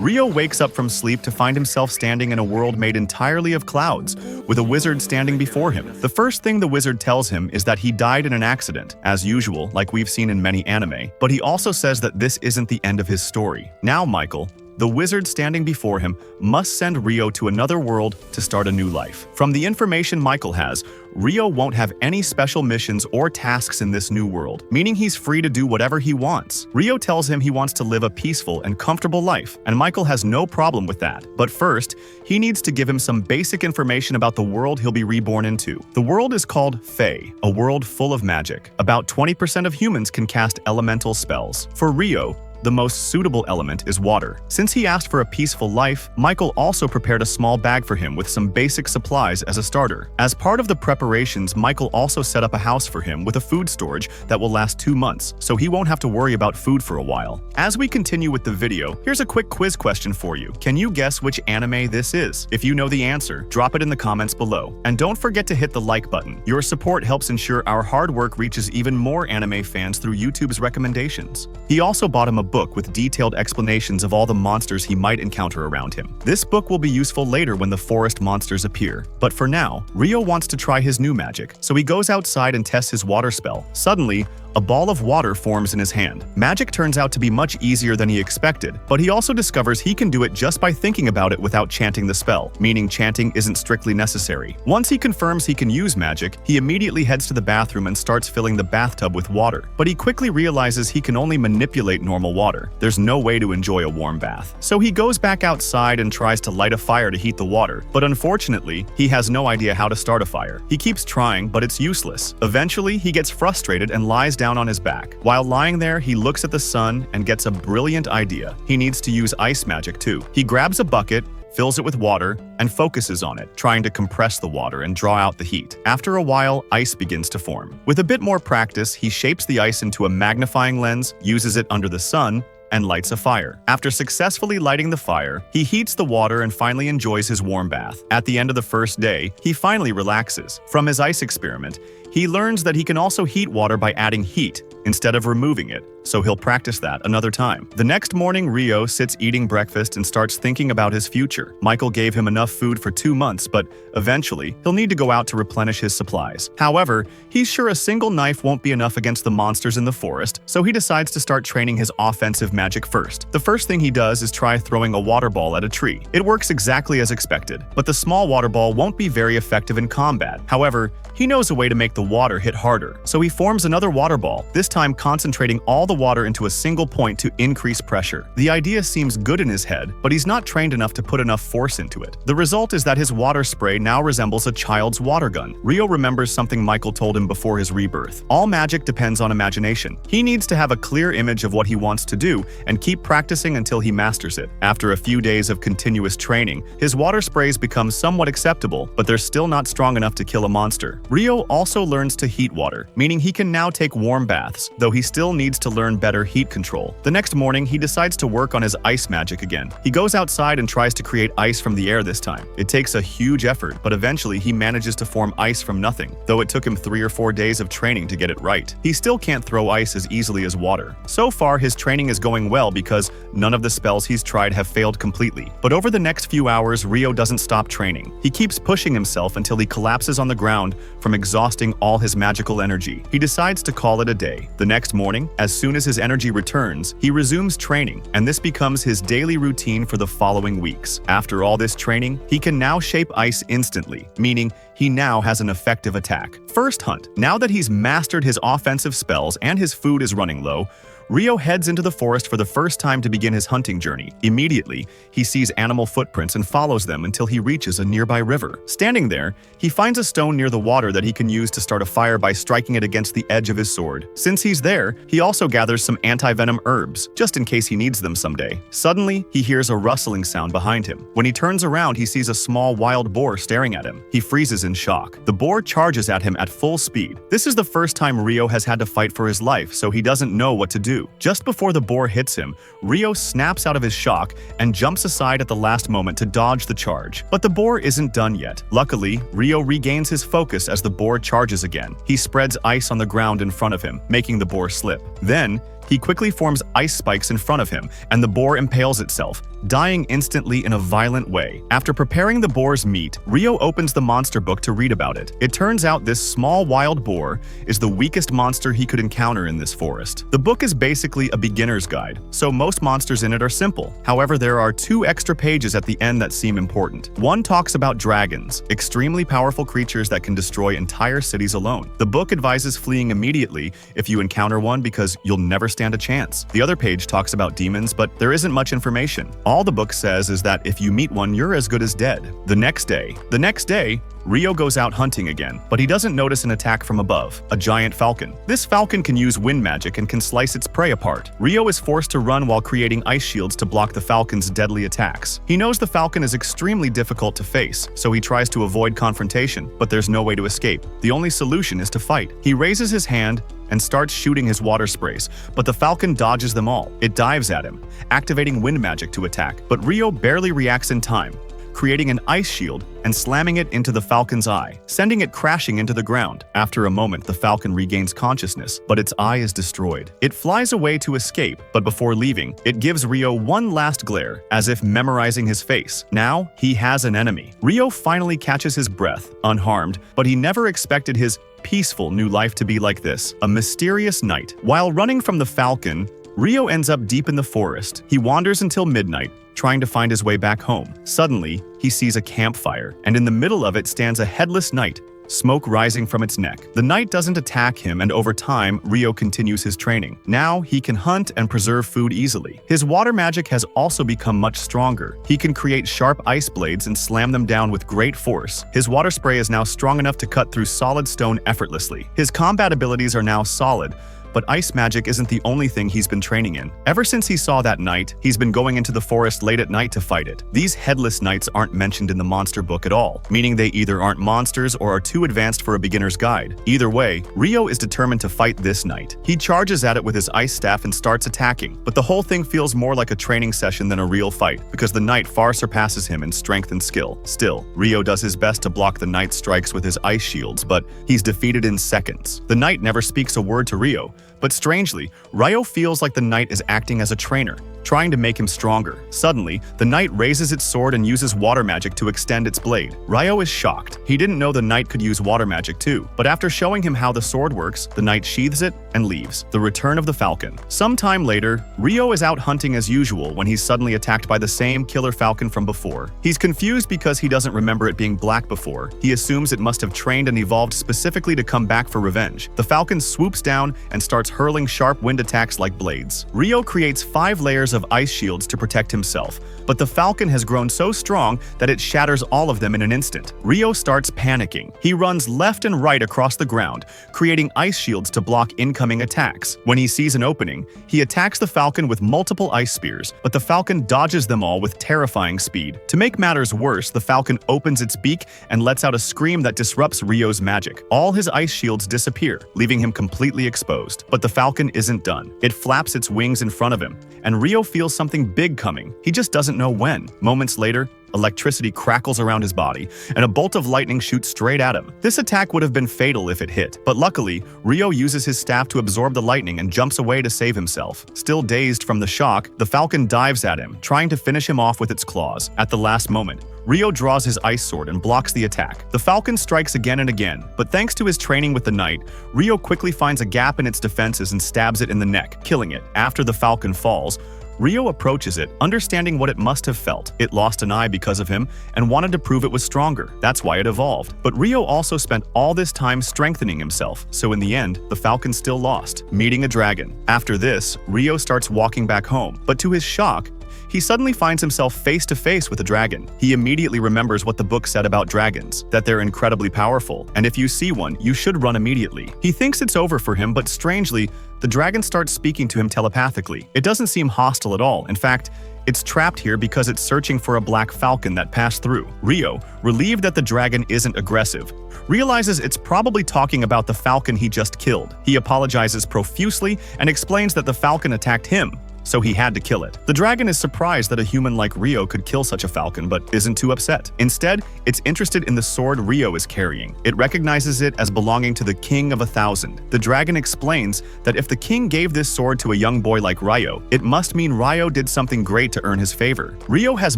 Rio wakes up from sleep to find himself standing in a world made entirely of clouds, with a wizard standing before him. The first thing the wizard tells him is that he died in an accident, as usual, like we've seen in many anime, but he also says that this isn't the end of his story. Now Michael, the wizard standing before him, must send Rio to another world to start a new life. From the information Michael has, Rio won't have any special missions or tasks in this new world, meaning he's free to do whatever he wants. Rio tells him he wants to live a peaceful and comfortable life, and Michael has no problem with that. But first, he needs to give him some basic information about the world he'll be reborn into. The world is called Fae, a world full of magic. About 20% of humans can cast elemental spells. For Rio, the most suitable element is water. Since he asked for a peaceful life, Michael also prepared a small bag for him with some basic supplies as a starter. As part of the preparations, Michael also set up a house for him with a food storage that will last 2 months, so he won't have to worry about food for a while. As we continue with the video, here's a quick quiz question for you. Can you guess which anime this is? If you know the answer, drop it in the comments below. And don't forget to hit the like button. Your support helps ensure our hard work reaches even more anime fans through YouTube's recommendations. He also bought him a book with detailed explanations of all the monsters he might encounter around him. This book will be useful later when the forest monsters appear. But for now, Rio wants to try his new magic, so he goes outside and tests his water spell. Suddenly, a ball of water forms in his hand. Magic turns out to be much easier than he expected, but he also discovers he can do it just by thinking about it without chanting the spell, meaning chanting isn't strictly necessary. Once he confirms he can use magic, he immediately heads to the bathroom and starts filling the bathtub with water. But he quickly realizes he can only manipulate normal water. There's no way to enjoy a warm bath. So he goes back outside and tries to light a fire to heat the water, but unfortunately, he has no idea how to start a fire. He keeps trying, but it's useless. Eventually, he gets frustrated and lies down on his back. While lying there, he looks at the sun and gets a brilliant idea. He needs to use ice magic too. He grabs a bucket, fills it with water, and focuses on it, trying to compress the water and draw out the heat. After a while, ice begins to form. With a bit more practice, he shapes the ice into a magnifying lens, uses it under the sun, and lights a fire. After successfully lighting the fire, he heats the water and finally enjoys his warm bath. At the end of the first day, he finally relaxes. From his ice experiment, he learns that he can also heat water by adding heat instead of removing it, so he'll practice that another time. The next morning, Rio sits eating breakfast and starts thinking about his future. Michael gave him enough food for 2 months, but eventually, he'll need to go out to replenish his supplies. However, he's sure a single knife won't be enough against the monsters in the forest, so he decides to start training his offensive magic first. The first thing he does is try throwing a water ball at a tree. It works exactly as expected, but the small water ball won't be very effective in combat. However, he knows a way to make the water hit harder, so he forms another water ball, this time concentrating all the water into a single point to increase pressure. The idea seems good in his head, but he's not trained enough to put enough force into it. The result is that his water spray now resembles a child's water gun. Rio remembers something Michael told him before his rebirth. All magic depends on imagination. He needs to have a clear image of what he wants to do and keep practicing until he masters it. After a few days of continuous training, his water sprays become somewhat acceptable, but they're still not strong enough to kill a monster. Rio also learns to heat water, meaning he can now take warm baths, though he still needs to learn better heat control. The next morning, he decides to work on his ice magic again. He goes outside and tries to create ice from the air this time. It takes a huge effort, but eventually he manages to form ice from nothing, though it took him 3 or 4 days of training to get it right. He still can't throw ice as easily as water. So far, his training is going well because none of the spells he's tried have failed completely. But over the next few hours, Rio doesn't stop training. He keeps pushing himself until he collapses on the ground from exhausting all his magical energy. He decides to call it a day. The next morning, as soon as his energy returns, he resumes training, and this becomes his daily routine for the following weeks. After all this training, he can now shape ice instantly, meaning he now has an effective attack. First hunt. Now that he's mastered his offensive spells and his food is running low, Rio heads into the forest for the first time to begin his hunting journey. Immediately, he sees animal footprints and follows them until he reaches a nearby river. Standing there, he finds a stone near the water that he can use to start a fire by striking it against the edge of his sword. Since he's there, he also gathers some anti-venom herbs, just in case he needs them someday. Suddenly, he hears a rustling sound behind him. When he turns around, he sees a small wild boar staring at him. He freezes in shock. The boar charges at him at full speed. This is the first time Rio has had to fight for his life, so he doesn't know what to do. Just before the boar hits him, Rio snaps out of his shock and jumps aside at the last moment to dodge the charge. But the boar isn't done yet. Luckily, Rio regains his focus as the boar charges again. He spreads ice on the ground in front of him, making the boar slip. Then, He quickly forms ice spikes in front of him, and the boar impales itself, dying instantly in a violent way. After preparing the boar's meat, Ryo opens the monster book to read about it. It turns out this small wild boar is the weakest monster he could encounter in this forest. The book is basically a beginner's guide, so most monsters in it are simple. However, there are 2 extra pages at the end that seem important. One talks about dragons, extremely powerful creatures that can destroy entire cities alone. The book advises fleeing immediately if you encounter one because you'll never stand a chance. The other page talks about demons, but there isn't much information. All the book says is that if you meet one, you're as good as dead. The next day, Ryo goes out hunting again, but he doesn't notice an attack from above, a giant falcon. This falcon can use wind magic and can slice its prey apart. Ryo is forced to run while creating ice shields to block the falcon's deadly attacks. He knows the falcon is extremely difficult to face, so he tries to avoid confrontation, but there's no way to escape. The only solution is to fight. He raises his hand and starts shooting his water sprays, but the falcon dodges them all. It dives at him, activating wind magic to attack, but Ryo barely reacts in time, creating an ice shield and slamming it into the falcon's eye, sending it crashing into the ground. After a moment, the falcon regains consciousness, but its eye is destroyed. It flies away to escape, but before leaving, it gives Ryo one last glare, as if memorizing his face. Now, he has an enemy. Ryo finally catches his breath, unharmed, but he never expected his peaceful new life to be like this, a mysterious night. While running from the falcon, Ryo ends up deep in the forest. He wanders until midnight, trying to find his way back home. Suddenly, he sees a campfire, and in the middle of it stands a headless knight, smoke rising from its neck. The knight doesn't attack him, and over time, Ryo continues his training. Now, he can hunt and preserve food easily. His water magic has also become much stronger. He can create sharp ice blades and slam them down with great force. His water spray is now strong enough to cut through solid stone effortlessly. His combat abilities are now solid, but ice magic isn't the only thing he's been training in. Ever since he saw that knight, he's been going into the forest late at night to fight it. These headless knights aren't mentioned in the monster book at all, meaning they either aren't monsters or are too advanced for a beginner's guide. Either way, Ryo is determined to fight this knight. He charges at it with his ice staff and starts attacking, but the whole thing feels more like a training session than a real fight, because the knight far surpasses him in strength and skill. Still, Ryo does his best to block the knight's strikes with his ice shields, but he's defeated in seconds. The knight never speaks a word to Ryo, but strangely, Ryo feels like the knight is acting as a trainer, trying to make him stronger. Suddenly, the knight raises its sword and uses water magic to extend its blade. Ryo is shocked. He didn't know the knight could use water magic too, but after showing him how the sword works, the knight sheathes it and leaves. The return of the falcon. Sometime later, Ryo is out hunting as usual when he's suddenly attacked by the same killer falcon from before. He's confused because he doesn't remember it being black before. He assumes it must have trained and evolved specifically to come back for revenge. The falcon swoops down and starts hurling sharp wind attacks like blades. Ryo creates 5 layers of ice shields to protect himself, but the falcon has grown so strong that it shatters all of them in an instant. Ryo starts panicking. He runs left and right across the ground, creating ice shields to block incoming attacks. When he sees an opening, he attacks the falcon with multiple ice spears, but the falcon dodges them all with terrifying speed. To make matters worse, the falcon opens its beak and lets out a scream that disrupts Ryo's magic. All his ice shields disappear, leaving him completely exposed. But the falcon isn't done. It flaps its wings in front of him, and Ryo feels something big coming. He just doesn't know when. Moments later, electricity crackles around his body, and a bolt of lightning shoots straight at him. This attack would have been fatal if it hit, but luckily, Ryo uses his staff to absorb the lightning and jumps away to save himself. Still dazed from the shock, the falcon dives at him, trying to finish him off with its claws. At the last moment, Ryo draws his ice sword and blocks the attack. The falcon strikes again and again, but thanks to his training with the knight, Ryo quickly finds a gap in its defenses and stabs it in the neck, killing it. After the falcon falls, Ryo approaches it, understanding what it must have felt. It lost an eye because of him and wanted to prove it was stronger. That's why it evolved. But Ryo also spent all this time strengthening himself, so in the end, the falcon still lost, meeting a dragon. After this, Ryo starts walking back home, but to his shock, he suddenly finds himself face to face with a dragon. He immediately remembers what the book said about dragons, that they're incredibly powerful, and if you see one, you should run immediately. He thinks it's over for him, but strangely, the dragon starts speaking to him telepathically. It doesn't seem hostile at all. In fact, it's trapped here because it's searching for a black falcon that passed through. Ryo, relieved that the dragon isn't aggressive, realizes it's probably talking about the falcon he just killed. He apologizes profusely and explains that the falcon attacked him, so he had to kill it. The dragon is surprised that a human like Rio could kill such a falcon, but isn't too upset. Instead, it's interested in the sword Rio is carrying. It recognizes it as belonging to the King of 1,000. The dragon explains that if the king gave this sword to a young boy like Rio, it must mean Rio did something great to earn his favor. Rio has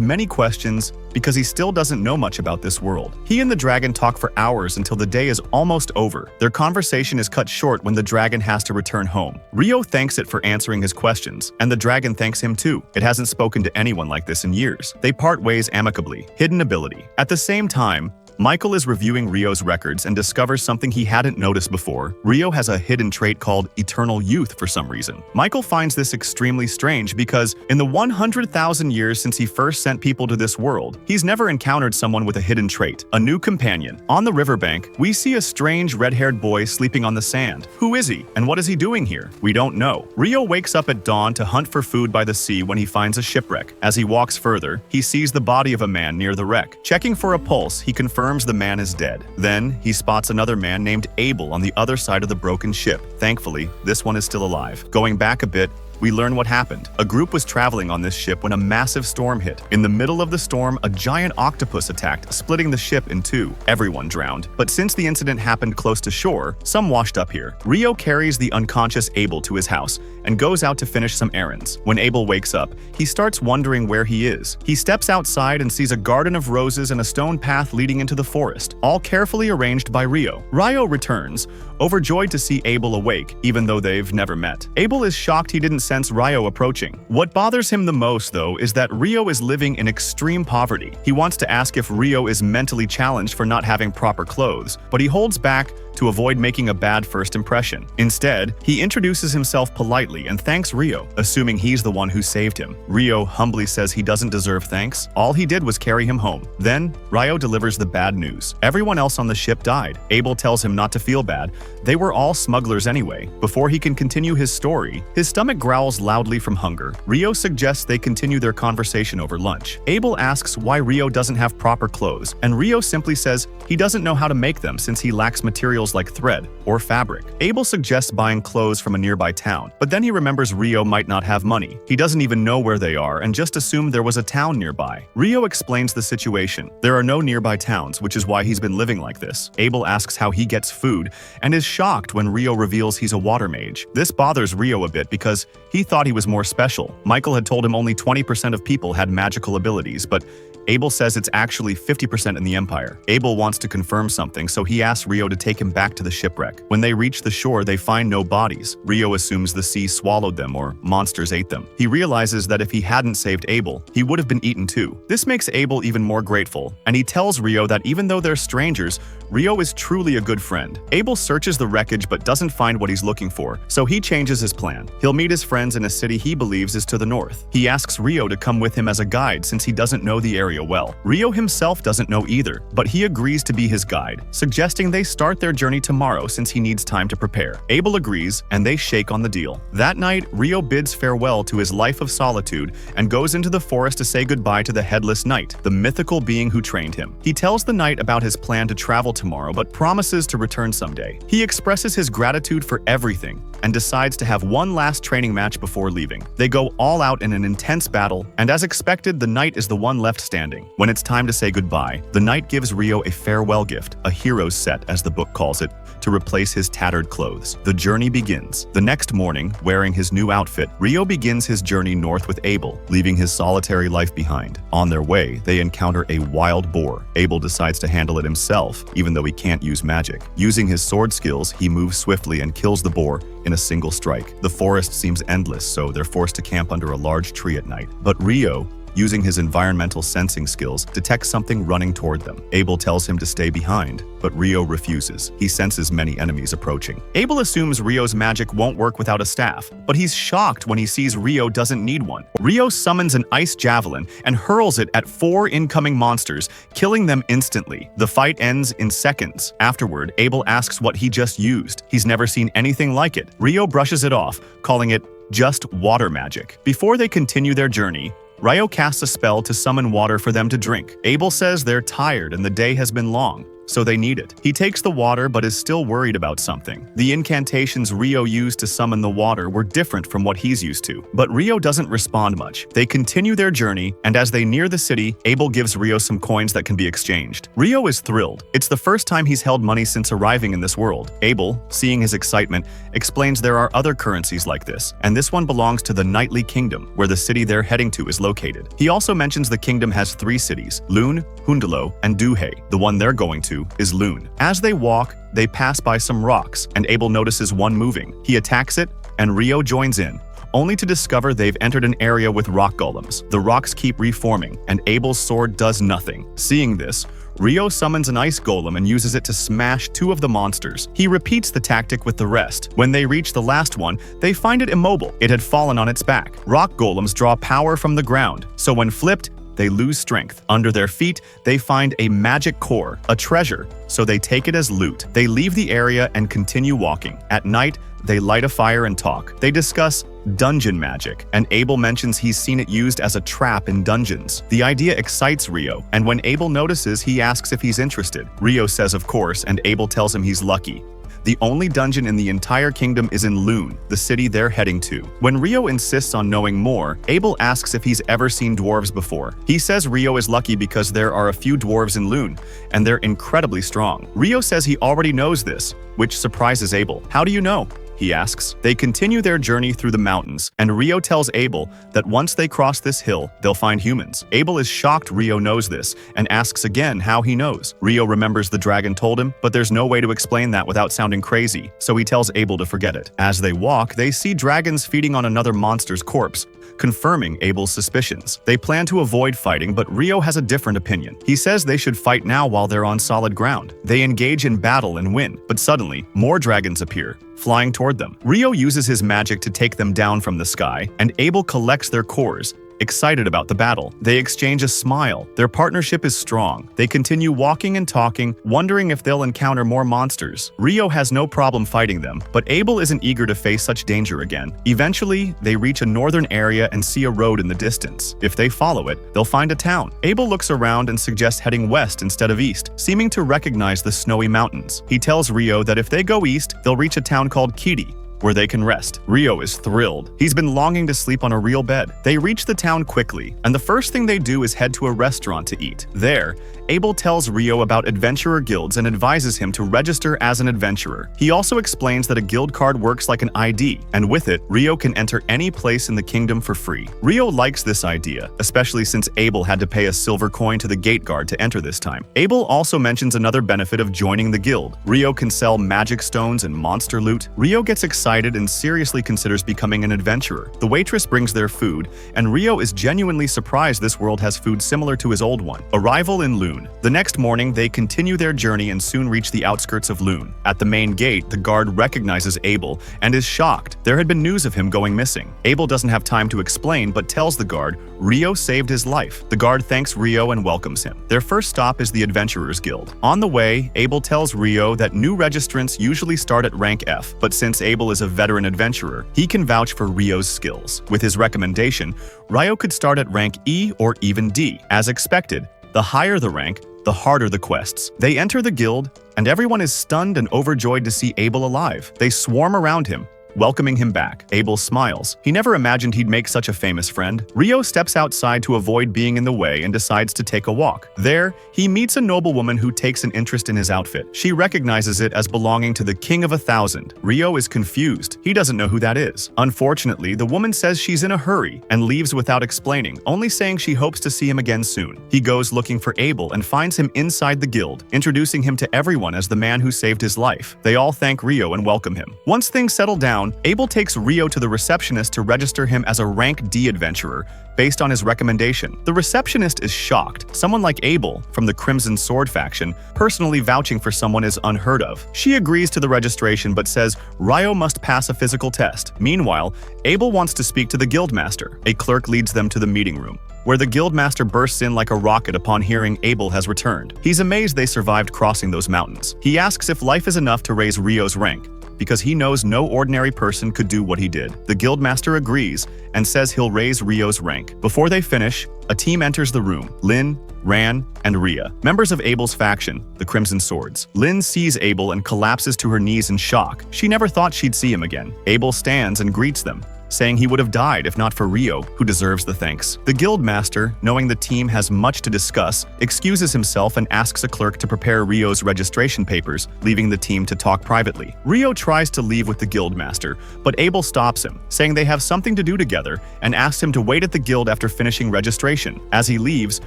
many questions because he still doesn't know much about this world. He and the dragon talk for hours until the day is almost over. Their conversation is cut short when the dragon has to return home. Rio thanks it for answering his questions, and the dragon thanks him too. It hasn't spoken to anyone like this in years. They part ways amicably. Hidden ability. At the same time, Michael is reviewing Rio's records and discovers something he hadn't noticed before. Rio has a hidden trait called eternal youth for some reason. Michael finds this extremely strange because in the 100,000 years since he first sent people to this world, he's never encountered someone with a hidden trait, a new companion. On the riverbank, we see a strange red-haired boy sleeping on the sand. Who is he, and what is he doing here? We don't know. Rio wakes up at dawn to hunt for food by the sea when he finds a shipwreck. As he walks further, he sees the body of a man near the wreck. Checking for a pulse, he confirms the man is dead. Then, he spots another man named Abel on the other side of the broken ship. Thankfully, this one is still alive. Going back a bit, we learn what happened. A group was traveling on this ship when a massive storm hit. In the middle of the storm, a giant octopus attacked, splitting the ship in two. Everyone drowned. But since the incident happened close to shore, some washed up here. Rio carries the unconscious Abel to his house and goes out to finish some errands. When Abel wakes up, he starts wondering where he is. He steps outside and sees a garden of roses and a stone path leading into the forest, all carefully arranged by Rio. Rio returns, overjoyed to see Abel awake, even though they've never met. Abel is shocked he didn't sense Rio approaching. What bothers him the most, though, is that Rio is living in extreme poverty. He wants to ask if Rio is mentally challenged for not having proper clothes, but he holds back to avoid making a bad first impression. Instead, he introduces himself politely and thanks Rio, assuming he's the one who saved him. Rio humbly says he doesn't deserve thanks. All he did was carry him home. Then, Rio delivers the bad news. Everyone else on the ship died. Abel tells him not to feel bad. They were all smugglers anyway. Before he can continue his story, his stomach growls loudly from hunger. Rio suggests they continue their conversation over lunch. Abel asks why Rio doesn't have proper clothes, and Rio simply says he doesn't know how to make them since he lacks materials like thread or fabric. Abel suggests buying clothes from a nearby town, but then he remembers Rio might not have money. He doesn't even know where they are and just assumed there was a town nearby. Rio explains the situation. There are no nearby towns, which is why he's been living like this. Abel asks how he gets food and is shocked when Rio reveals he's a water mage. This bothers Rio a bit because he thought he was more special. Michael had told him only 20% of people had magical abilities, but Abel says it's actually 50% in the Empire. Abel wants to confirm something, so he asks Rio to take him back to the shipwreck. When they reach the shore, they find no bodies. Rio assumes the sea swallowed them or monsters ate them. He realizes that if he hadn't saved Abel, he would have been eaten too. This makes Abel even more grateful, and he tells Rio that even though they're strangers, Rio is truly a good friend. Abel searches the wreckage but doesn't find what he's looking for, so he changes his plan. He'll meet his friends in a city he believes is to the north. He asks Rio to come with him as a guide since he doesn't know the area well. Rio himself doesn't know either, but he agrees to be his guide, suggesting they start their journey tomorrow since he needs time to prepare. Abel agrees, and they shake on the deal. That night, Rio bids farewell to his life of solitude and goes into the forest to say goodbye to the Headless Knight, the mythical being who trained him. He tells the knight about his plan to travel tomorrow but promises to return someday. He expresses his gratitude for everything and decides to have one last training match before leaving. They go all out in an intense battle, and as expected, the knight is the one left standing. When it's time to say goodbye, the knight gives Rio a farewell gift, a hero's set as the book calls it, to replace his tattered clothes. The journey begins. The next morning, wearing his new outfit, Rio begins his journey north with Abel, leaving his solitary life behind. On their way, they encounter a wild boar. Abel decides to handle it himself, even though he can't use magic. Using his sword skills, he moves swiftly and kills the boar in a single strike. The forest seems endless, so they're forced to camp under a large tree at night. But Rio, using his environmental sensing skills, detects something running toward them. Abel tells him to stay behind, but Rio refuses. He senses many enemies approaching. Abel assumes Rio's magic won't work without a staff, but he's shocked when he sees Rio doesn't need one. Rio summons an ice javelin and hurls it at 4 incoming monsters, killing them instantly. The fight ends in seconds. Afterward, Abel asks what he just used. He's never seen anything like it. Rio brushes it off, calling it just water magic. Before they continue their journey, Rio casts a spell to summon water for them to drink. Abel says they're tired and the day has been long. so they need it. He takes the water but is still worried about something. The incantations Rio used to summon the water were different from what he's used to, but Rio doesn't respond much. They continue their journey, and as they near the city, Abel gives Rio some coins that can be exchanged. Rio is thrilled. It's the first time he's held money since arriving in this world. Abel, seeing his excitement, explains there are other currencies like this, and this one belongs to the Nightly Kingdom, where the city they're heading to is located. He also mentions the kingdom has 3 cities, Lune, Hundalo, and Duhe. The one they're going to is Lune. As they walk, they pass by some rocks, and Abel notices one moving. He attacks it, and Rio joins in, only to discover they've entered an area with rock golems. The rocks keep reforming, and Abel's sword does nothing. Seeing this, Rio summons an ice golem and uses it to smash 2 of the monsters. He repeats the tactic with the rest. When they reach the last one, they find it immobile. It had fallen on its back. Rock golems draw power from the ground, so when flipped, they lose strength. Under their feet, they find a magic core, a treasure, so they take it as loot. They leave the area and continue walking. At night, they light a fire and talk. They discuss dungeon magic, and Abel mentions he's seen it used as a trap in dungeons. The idea excites Rio, and when Abel notices, he asks if he's interested. Rio says of course, and Abel tells him he's lucky. The only dungeon in the entire kingdom is in Lune, the city they're heading to. When Rio insists on knowing more, Abel asks if he's ever seen dwarves before. He says Rio is lucky because there are a few dwarves in Lune, and they're incredibly strong. Rio says he already knows this, which surprises Abel. How do you know? He asks. They continue their journey through the mountains, and Rio tells Abel that once they cross this hill, they'll find humans. Abel is shocked Rio knows this, and asks again how he knows. Rio remembers the dragon told him, but there's no way to explain that without sounding crazy, so he tells Abel to forget it. As they walk, they see dragons feeding on another monster's corpse, confirming Abel's suspicions. They plan to avoid fighting, but Rio has a different opinion. He says they should fight now while they're on solid ground. They engage in battle and win, but suddenly, more dragons appear, flying toward them. Rio uses his magic to take them down from the sky, and Abel collects their cores, excited about the battle. They exchange a smile. Their partnership is strong. They continue walking and talking, wondering if they'll encounter more monsters. Rio has no problem fighting them, but Abel isn't eager to face such danger again. Eventually, they reach a northern area and see a road in the distance. If they follow it, they'll find a town. Abel looks around and suggests heading west instead of east, seeming to recognize the snowy mountains. He tells Rio that if they go east, they'll reach a town called Kiri, where they can rest. Rio is thrilled. He's been longing to sleep on a real bed. They reach the town quickly, and the first thing they do is head to a restaurant to eat. There, Abel tells Rio about adventurer guilds and advises him to register as an adventurer. He also explains that a guild card works like an ID, and with it, Rio can enter any place in the kingdom for free. Rio likes this idea, especially since Abel had to pay a silver coin to the gate guard to enter this time. Abel also mentions another benefit of joining the guild. Rio can sell magic stones and monster loot. Rio gets excited and seriously considers becoming an adventurer. The waitress brings their food, and Rio is genuinely surprised this world has food similar to his old one. Arrival in Lune. The next morning, they continue their journey and soon reach the outskirts of Lune. At the main gate, the guard recognizes Abel and is shocked. There had been news of him going missing. Abel doesn't have time to explain, but tells the guard Rio saved his life. The guard thanks Rio and welcomes him. Their first stop is the Adventurers Guild. On the way, Abel tells Rio that new registrants usually start at rank F, but since Abel is a veteran adventurer, he can vouch for Rio's skills. With his recommendation, Rio could start at rank E or even D. As expected, the higher the rank, the harder the quests. They enter the guild, and everyone is stunned and overjoyed to see Abel alive. They swarm around him, welcoming him back. Abel smiles. He never imagined he'd make such a famous friend. Rio steps outside to avoid being in the way and decides to take a walk. There, he meets a noblewoman who takes an interest in his outfit. She recognizes it as belonging to the King of 1,000. Rio is confused. He doesn't know who that is. Unfortunately, the woman says she's in a hurry and leaves without explaining, only saying she hopes to see him again soon. He goes looking for Abel and finds him inside the guild, introducing him to everyone as the man who saved his life. They all thank Rio and welcome him. Once things settle down, Abel takes Rio to the receptionist to register him as a rank D adventurer based on his recommendation. The receptionist is shocked. Someone like Abel, from the Crimson Sword faction, personally vouching for someone is unheard of. She agrees to the registration but says Rio must pass a physical test. Meanwhile, Abel wants to speak to the guildmaster. A clerk leads them to the meeting room, where the guildmaster bursts in like a rocket upon hearing Abel has returned. He's amazed they survived crossing those mountains. He asks if life is enough to raise Rio's rank, because he knows no ordinary person could do what he did. The guildmaster agrees and says he'll raise Rio's rank. Before they finish, a team enters the room: Lin, Ran, and Ria, members of Abel's faction, the Crimson Swords. Lin sees Abel and collapses to her knees in shock. She never thought she'd see him again. Abel stands and greets them, saying he would have died if not for Rio, who deserves the thanks. The guildmaster, knowing the team has much to discuss, excuses himself and asks a clerk to prepare Rio's registration papers, leaving the team to talk privately. Rio tries to leave with the guildmaster, but Abel stops him, saying they have something to do together, and asks him to wait at the guild after finishing registration. As he leaves,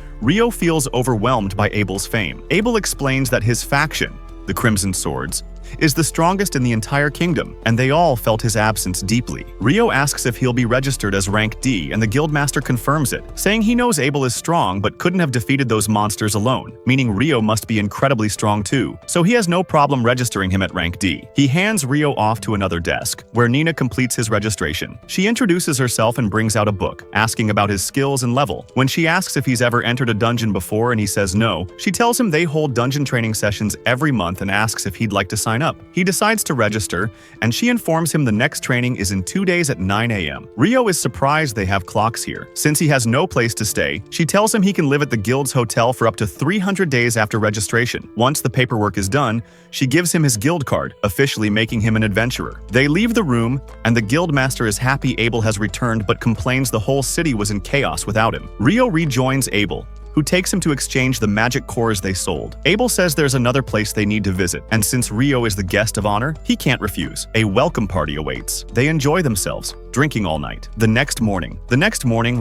Rio feels overwhelmed by Abel's fame. Abel explains that his faction, the Crimson Swords, is the strongest in the entire kingdom, and they all felt his absence deeply. Rio asks if he'll be registered as rank D, and the guildmaster confirms it, saying he knows Abel is strong but couldn't have defeated those monsters alone, meaning Rio must be incredibly strong too, so he has no problem registering him at rank D. He hands Rio off to another desk, where Nina completes his registration. She introduces herself and brings out a book, asking about his skills and level. When she asks if he's ever entered a dungeon before and he says no, she tells him they hold dungeon training sessions every month and asks if he'd like to sign up. He decides to register, and she informs him the next training is in 2 days at 9 a.m. Rio is surprised they have clocks here. Since he has no place to stay, she tells him he can live at the guild's hotel for up to 300 days after registration. Once the paperwork is done, she gives him his guild card, officially making him an adventurer. They leave the room, and the guildmaster is happy Abel has returned but complains the whole city was in chaos without him. Rio rejoins Abel, who takes him to exchange the magic cores they sold. Abel says there's another place they need to visit, and since Rio is the guest of honor, he can't refuse. A welcome party awaits. They enjoy themselves, drinking all night. The next morning,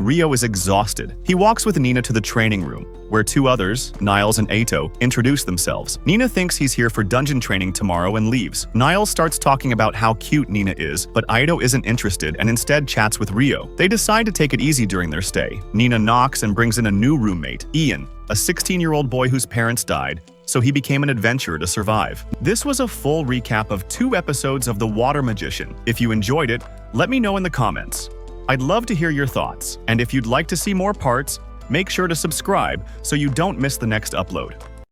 Rio is exhausted. He walks with Nina to the training room, where two others, Niles and Ato, introduce themselves. Nina thinks he's here for dungeon training tomorrow and leaves. Niles starts talking about how cute Nina is, but Ato isn't interested and instead chats with Rio. They decide to take it easy during their stay. Nina knocks and brings in a new roommate, Ian, a 16-year-old boy whose parents died, so he became an adventurer to survive. This was a full recap of 2 episodes of The Water Magician. If you enjoyed it, let me know in the comments. I'd love to hear your thoughts, and if you'd like to see more parts, make sure to subscribe so you don't miss the next upload.